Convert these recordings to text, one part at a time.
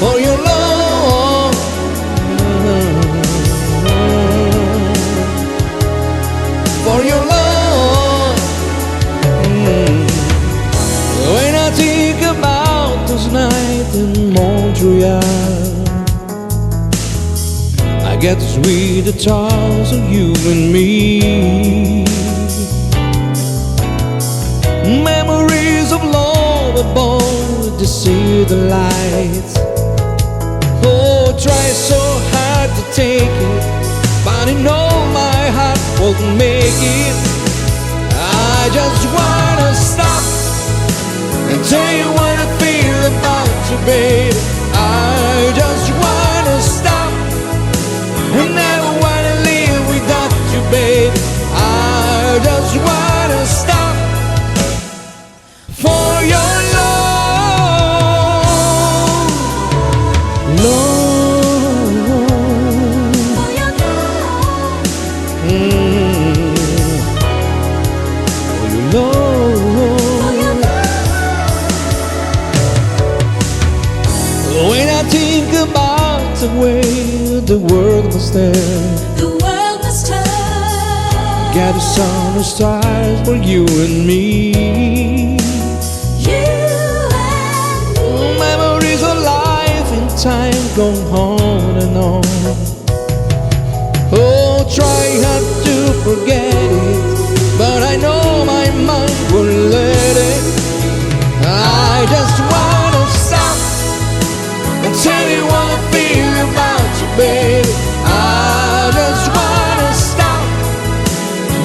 for your love, for your love. When I think about those nights in Montreal, I get the sweet thoughts of you and me. Memories of love above to see the lights. Oh, try so hard to take it, but I know my heart won't make it. I just wanna stop and tell you what I feel about you, babe. I just wanna stop and never wanna live without you, babe. I just wanna stop for your love, love, For your love, for your love. When I think about the way the world must end, the world must turn. gather sun and stars for you and me. You and me. Memories of life and time go on and on. Oh, try hard to forget it, but I know my mind won't let it. I just wanna stop and tell you what I feel about you, baby. I just wanna stop,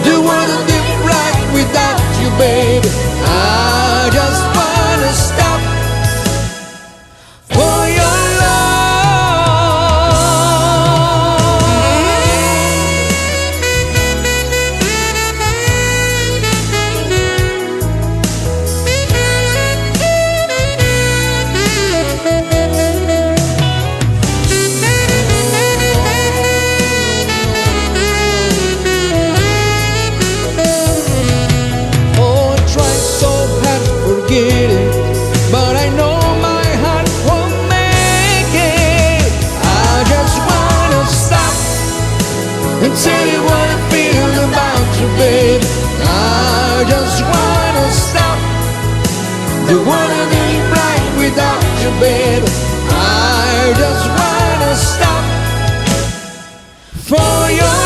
do what I did right without you, baby. I just wanna stop for your forget it, but I know my heart won't make it. I just wanna stop and tell you what I feel about you, babe. I just wanna stop, the one I need right without you, babe. I just wanna stop for your